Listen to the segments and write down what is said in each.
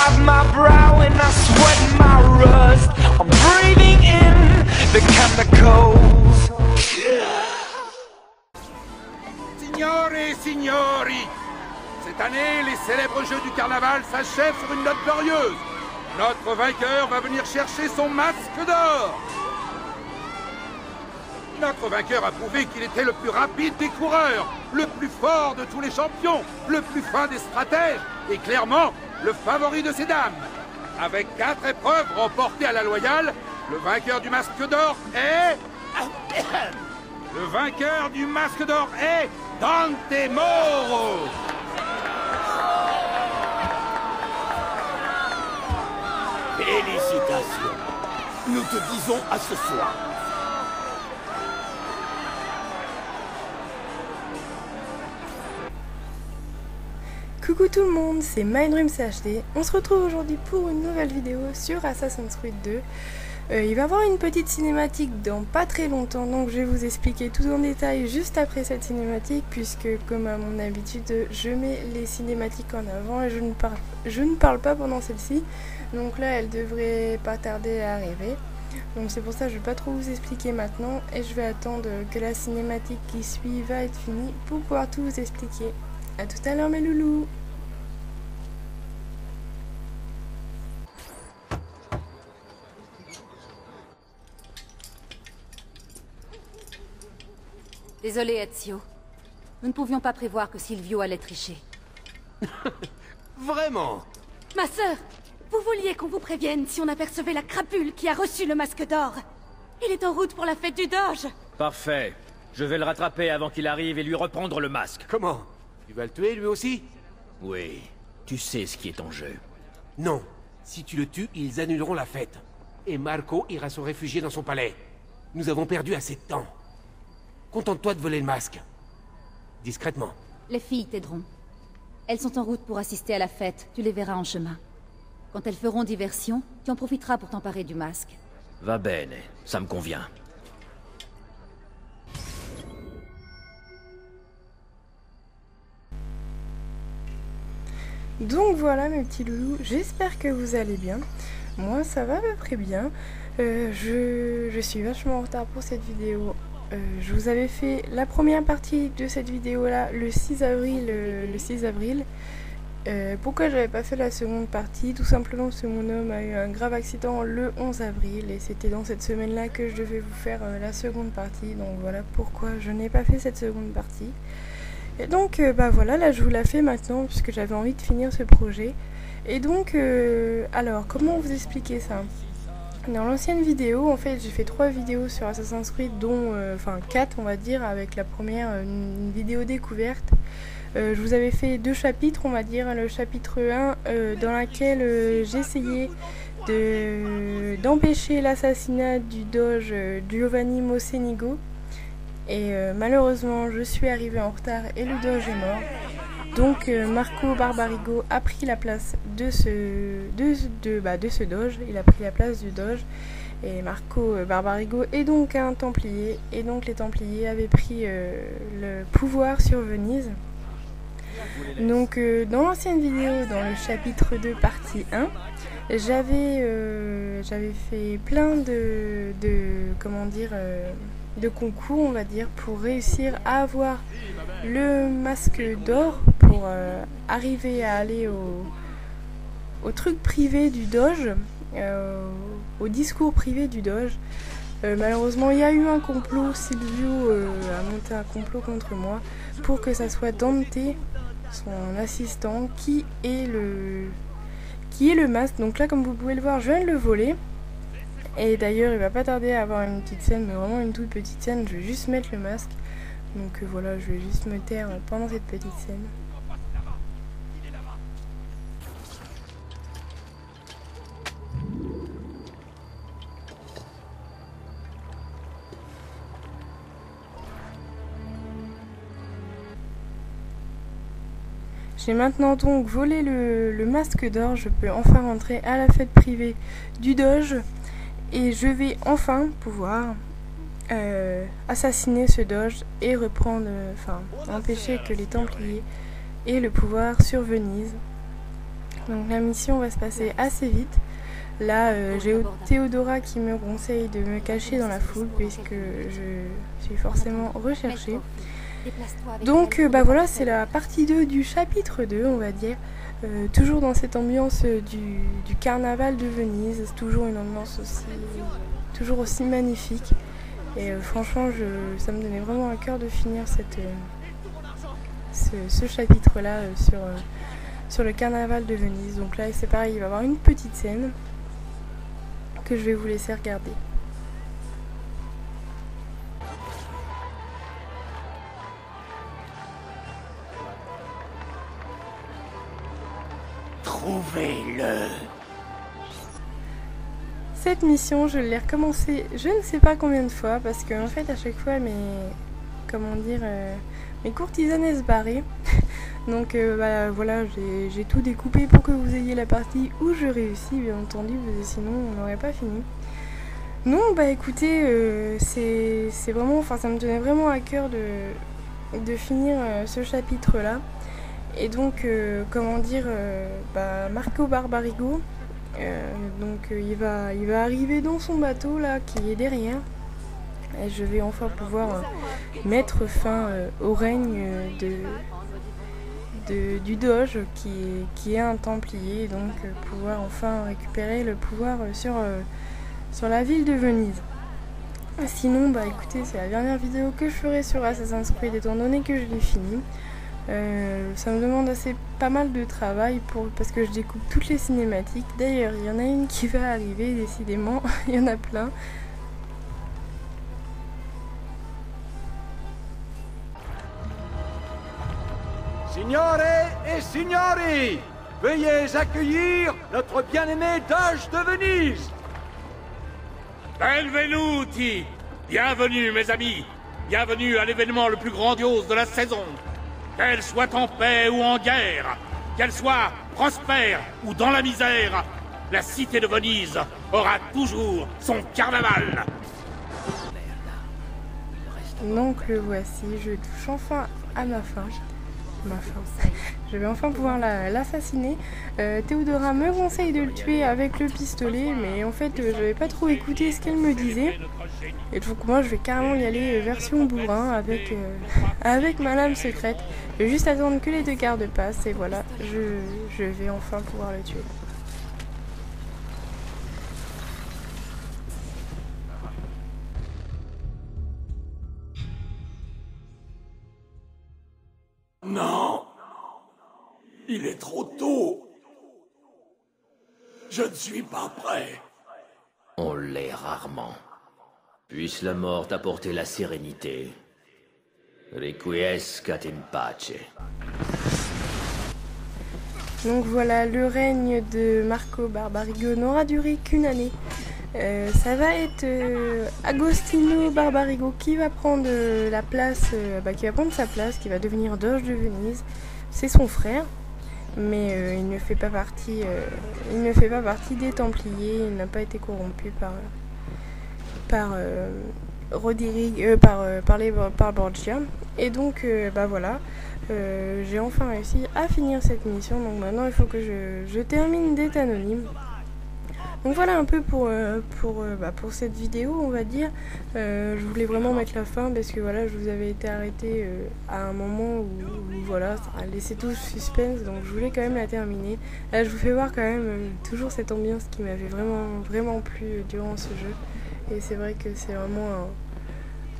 dries my brow and I sweat my rust. I'm breathing in the chemicals. Signore et signori, cette année, les célèbres jeux du carnaval s'achèvent sur une note glorieuse. Notre vainqueur va venir chercher son masque d'or. Notre vainqueur a prouvé qu'il était le plus rapide des coureurs, le plus fort de tous les champions, le plus fin des stratèges et clairement le favori de ces dames. Avec 4 épreuves remportées à la loyale, le vainqueur du masque d'or est... Le vainqueur du masque d'or est Dante Moro. Félicitations. Nous te disons à ce soir. Coucou tout le monde, c'est MyDreamsHD. On se retrouve aujourd'hui pour une nouvelle vidéo sur Assassin's Creed 2. Il va y avoir une petite cinématique dans pas très longtemps, donc je vais vous expliquer tout en détail juste après cette cinématique, puisque comme à mon habitude, je mets les cinématiques en avant et je ne parle pas pendant celle-ci. Donc là, elle devrait pas tarder à arriver. Donc c'est pour ça que je vais pas trop vous expliquer maintenant et je vais attendre que la cinématique qui suit va être finie pour pouvoir tout vous expliquer. A tout à l'heure mes loulous. Désolé, Ezio. Nous ne pouvions pas prévoir que Silvio allait tricher. Vraiment? Ma sœur, vous vouliez qu'on vous prévienne si on apercevait la crapule qui a reçu le masque d'or. Il est en route pour la fête du Doge. Parfait. Je vais le rattraper avant qu'il arrive et lui reprendre le masque. Comment? Tu vas le tuer lui aussi? Oui, tu sais ce qui est en jeu. Non. Si tu le tues, ils annuleront la fête. Et Marco ira se réfugier dans son palais. Nous avons perdu assez de temps. Contente-toi de voler le masque. Discrètement. Les filles t'aideront. Elles sont en route pour assister à la fête, tu les verras en chemin. Quand elles feront diversion, tu en profiteras pour t'emparer du masque. Va bene, ça me convient. Donc voilà mes petits loulous, j'espère que vous allez bien. Moi ça va à peu près bien. Je suis vachement en retard pour cette vidéo. Je vous avais fait la première partie de cette vidéo là le 6 avril. Pourquoi j'avais pas fait la seconde partie? Tout simplement parce que mon homme a eu un grave accident le 11 avril et c'était dans cette semaine là que je devais vous faire la seconde partie. Donc voilà pourquoi je n'ai pas fait cette seconde partie. Et donc bah voilà, là je vous la fais maintenant puisque j'avais envie de finir ce projet. Et donc alors comment vous expliquer ça? Dans l'ancienne vidéo, en fait, j'ai fait 3 vidéos sur Assassin's Creed, dont, enfin 4 on va dire, avec la première, une vidéo découverte. Je vous avais fait 2 chapitres, on va dire, le chapitre 1, dans lequel j'essayais d'empêcher l'assassinat du doge Giovanni Mocenigo. Et malheureusement, je suis arrivée en retard et le doge est mort. Donc Marco Barbarigo a pris la place de ce doge, il a pris la place du doge et Marco Barbarigo est donc un templier et donc les templiers avaient pris le pouvoir sur Venise. Donc dans l'ancienne vidéo, dans le chapitre 2 partie 1, j'avais fait plein de concours on va dire pour réussir à avoir le masque d'or pour arriver à aller au truc privé du doge, au discours privé du doge. Malheureusement il y a eu un complot, Silvio a monté un complot contre moi pour que ça soit Dante, son assistant, qui est le masque. Donc là comme vous pouvez le voir, je viens de le voler. Et d'ailleurs il va pas tarder à avoir une petite scène, mais vraiment une toute petite scène, je vais juste mettre le masque. Donc voilà, je vais juste me taire pendant cette petite scène. J'ai maintenant donc volé le masque d'or, je peux enfin rentrer à la fête privée du doge. Et je vais enfin pouvoir assassiner ce doge et reprendre, empêcher que les Templiers aient le pouvoir sur Venise. Donc la mission va se passer assez vite. Là, j'ai Théodora qui me conseille de me cacher dans la foule puisque je suis forcément recherchée. Donc bah voilà, c'est la partie 2 du chapitre 2, on va dire. Toujours dans cette ambiance du carnaval de Venise, toujours une ambiance toujours aussi magnifique. Et franchement, ça me donnait vraiment à cœur de finir ce chapitre-là sur le carnaval de Venise. Donc là, c'est pareil, il va y avoir une petite scène que je vais vous laisser regarder. Trouvez-le. Cette mission, je l'ai recommencée je ne sais pas combien de fois parce que en fait à chaque fois mes courtisanes se barraient. Donc bah, voilà, j'ai tout découpé pour que vous ayez la partie où je réussis, bien entendu, sinon on n'aurait pas fini. Non, bah écoutez, c'est vraiment, enfin ça me tenait vraiment à cœur de finir ce chapitre-là. Et donc, comment dire, bah, Marco Barbarigo, donc il va arriver dans son bateau là qui est derrière. Et je vais enfin pouvoir mettre fin au règne du Doge qui est un Templier, donc pouvoir enfin récupérer le pouvoir sur la ville de Venise. Sinon, bah écoutez, c'est la dernière vidéo que je ferai sur Assassin's Creed étant donné que je l'ai fini. Ça me demande pas mal de travail parce que je découpe toutes les cinématiques. D'ailleurs, il y en a une qui va arriver, décidément, il y en a plein. Signore et signori, veuillez accueillir notre bien-aimé Doge de Venise. Benvenuti! Bienvenue, mes amis! Bienvenue à l'événement le plus grandiose de la saison! Qu'elle soit en paix ou en guerre, qu'elle soit prospère ou dans la misère, la cité de Venise aura toujours son carnaval! Donc le voici, je touche enfin à ma fin. Je vais enfin pouvoir l'assassiner. Théodora me conseille de le tuer avec le pistolet, mais en fait je n'avais pas trop écouté ce qu'elle me disait. Et donc moi je vais carrément y aller version bourrin avec ma lame secrète. Je vais juste attendre que les deux gardes passent et voilà, je vais enfin pouvoir le tuer. Non! Il est trop tôt! Je ne suis pas prêt! On l'est rarement. Puisse la mort t'apporter la sérénité. Requiescat in pace. Donc voilà, le règne de Marco Barbarigo n'aura duré qu'une année. Ça va être Agostino Barbarigo qui va prendre la place, qui va prendre sa place, qui va devenir Doge de Venise. C'est son frère, mais il ne fait pas partie des Templiers. Il n'a pas été corrompu par Borgia. Et donc bah voilà, j'ai enfin réussi à finir cette mission. Donc maintenant il faut que je termine d'être anonyme. Donc voilà un peu pour cette vidéo, on va dire. Je voulais vraiment mettre la fin parce que voilà, je vous avais été arrêté à un moment où voilà, ça a laissé tout suspense, donc je voulais quand même la terminer. Là, je vous fais voir quand même toujours cette ambiance qui m'avait vraiment plu durant ce jeu. Et c'est vrai que c'est vraiment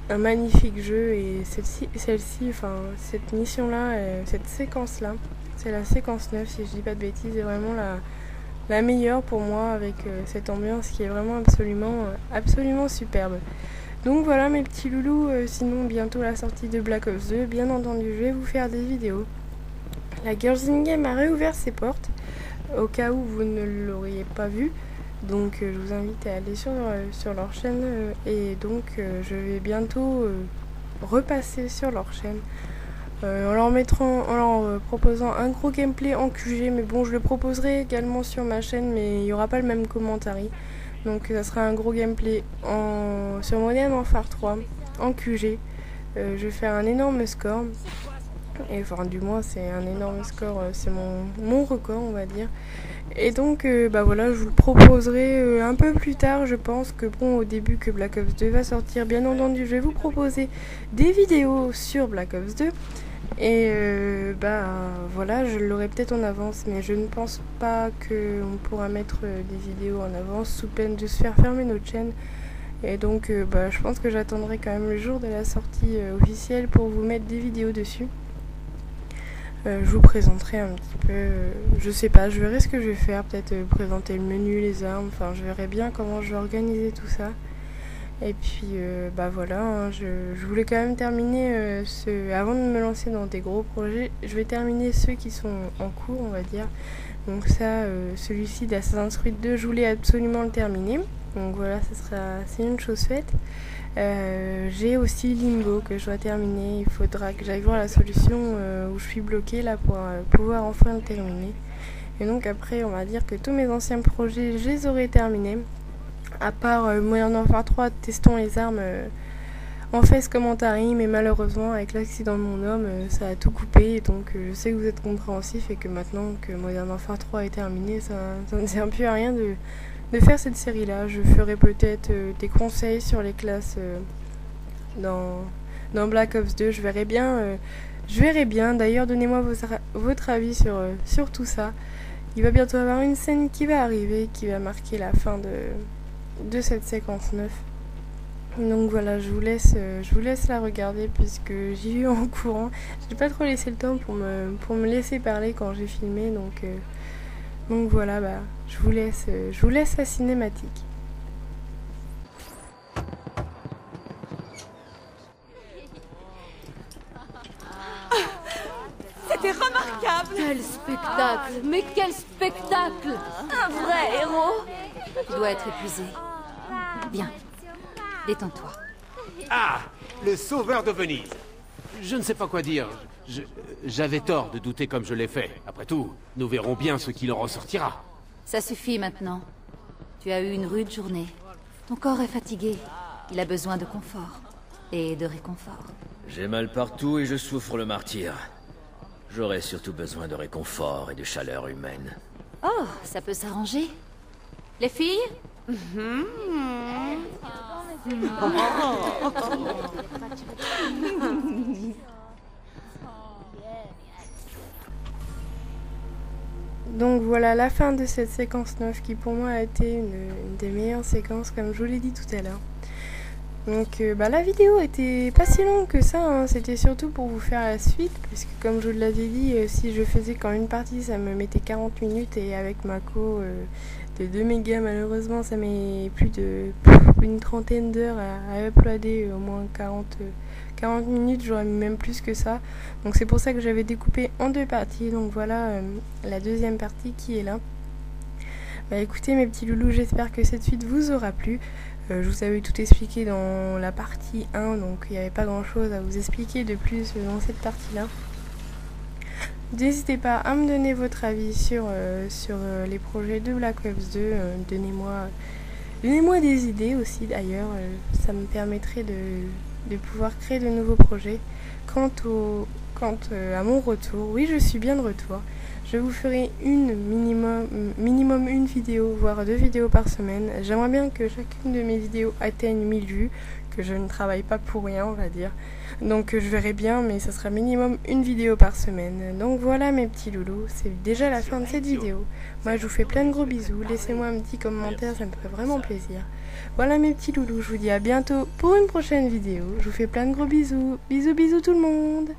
un magnifique jeu. Et celle-ci, enfin cette mission-là, cette séquence-là, c'est la séquence 9 si je dis pas de bêtises, est vraiment la meilleure pour moi avec cette ambiance qui est vraiment absolument superbe. Donc voilà mes petits loulous, sinon bientôt la sortie de Black Ops 2, bien entendu je vais vous faire des vidéos. La Girls in Game a réouvert ses portes, au cas où vous ne l'auriez pas vu, donc je vous invite à aller sur leur chaîne et donc je vais bientôt repasser sur leur chaîne. En leur proposant un gros gameplay en QG, mais bon je le proposerai également sur ma chaîne, mais il n'y aura pas le même commentaire. Donc ça sera un gros gameplay sur Modern Warfare 3 en QG. Je vais faire un énorme score Et enfin, du moins, c'est un énorme score, c'est mon record, on va dire. Et donc, bah voilà, je vous le proposerai un peu plus tard. Je pense que bon, au début que Black Ops 2 va sortir, bien entendu, je vais vous proposer des vidéos sur Black Ops 2. Et bah voilà, je l'aurai peut-être en avance, mais je ne pense pas qu'on pourra mettre des vidéos en avance sous peine de se faire fermer notre chaîne. Et donc, bah, je pense que j'attendrai quand même le jour de la sortie officielle pour vous mettre des vidéos dessus. Je vous présenterai un petit peu, je sais pas, je verrai ce que je vais faire, peut-être présenter le menu, les armes, enfin je verrai bien comment je vais organiser tout ça. Et puis bah voilà, hein, je voulais quand même terminer avant de me lancer dans des gros projets, je vais terminer ceux qui sont en cours, on va dire. Donc ça, celui-ci d'Assassin's Creed 2, je voulais absolument le terminer. Donc voilà, c'est une chose faite. J'ai aussi Limbo que je dois terminer. Il faudra que j'aille voir la solution où je suis bloquée là pour pouvoir enfin le terminer. Et donc après, on va dire que tous mes anciens projets, je les aurai terminés. À part Modern Warfare 3, testons les armes en face commentary, mais malheureusement avec l'accident de mon homme, ça a tout coupé. Donc je sais que vous êtes compréhensif et que maintenant que Modern Warfare 3 est terminé, ça ne sert plus à rien de faire cette série là. Je ferai peut-être des conseils sur les classes dans Black Ops 2. Je verrai bien. D'ailleurs, donnez-moi votre avis sur tout ça. Il va bientôt y avoir une scène qui va arriver, qui va marquer la fin de cette séquence 9. Donc voilà, je vous laisse la regarder puisque j'y vais en courant. J'ai pas trop laissé le temps pour me laisser parler quand j'ai filmé, donc voilà, bah, je vous laisse la cinématique. C'était remarquable! Quel spectacle! Mais quel spectacle! Un vrai héros! Tu dois être épuisé. Bien. Détends-toi. Ah, le sauveur de Venise. Je ne sais pas quoi dire. J'avais tort de douter comme je l'ai fait. Après tout, nous verrons bien ce qu'il en ressortira. Ça suffit maintenant. Tu as eu une rude journée. Ton corps est fatigué. Il a besoin de confort. Et de réconfort. J'ai mal partout et je souffre le martyre. J'aurais surtout besoin de réconfort et de chaleur humaine. Oh, ça peut s'arranger. Les filles? Donc voilà la fin de cette séquence 9 qui pour moi a été une des meilleures séquences comme je vous l'ai dit tout à l'heure. Donc bah, la vidéo était pas si longue que ça, hein. C'était surtout pour vous faire la suite puisque comme je vous l'avais dit, si je faisais qu'en une partie ça me mettait 40 minutes et avec Mako de 2 mégas malheureusement ça met plus une trentaine d'heures à uploader, au moins 40 minutes, j'aurais mis même plus que ça. Donc c'est pour ça que j'avais découpé en 2 parties. Donc voilà la deuxième partie qui est là. Bah écoutez mes petits loulous, j'espère que cette suite vous aura plu. Je vous avais tout expliqué dans la partie 1, donc il n'y avait pas grand chose à vous expliquer de plus dans cette partie là. N'hésitez pas à me donner votre avis sur les projets de Black Ops 2. Donnez-moi des idées aussi d'ailleurs, ça me permettrait de pouvoir créer de nouveaux projets. Quant à mon retour, oui je suis bien de retour. Je vous ferai minimum une vidéo, voire 2 vidéos par semaine. J'aimerais bien que chacune de mes vidéos atteigne 1000 vues, que je ne travaille pas pour rien on va dire. Donc je verrai bien, mais ça sera minimum une vidéo par semaine. Donc voilà mes petits loulous, c'est déjà la fin de cette vidéo. Moi je vous fais plein de gros bisous, laissez-moi un petit commentaire, ça me ferait vraiment plaisir. Voilà mes petits loulous, je vous dis à bientôt pour une prochaine vidéo. Je vous fais plein de gros bisous, bisous tout le monde.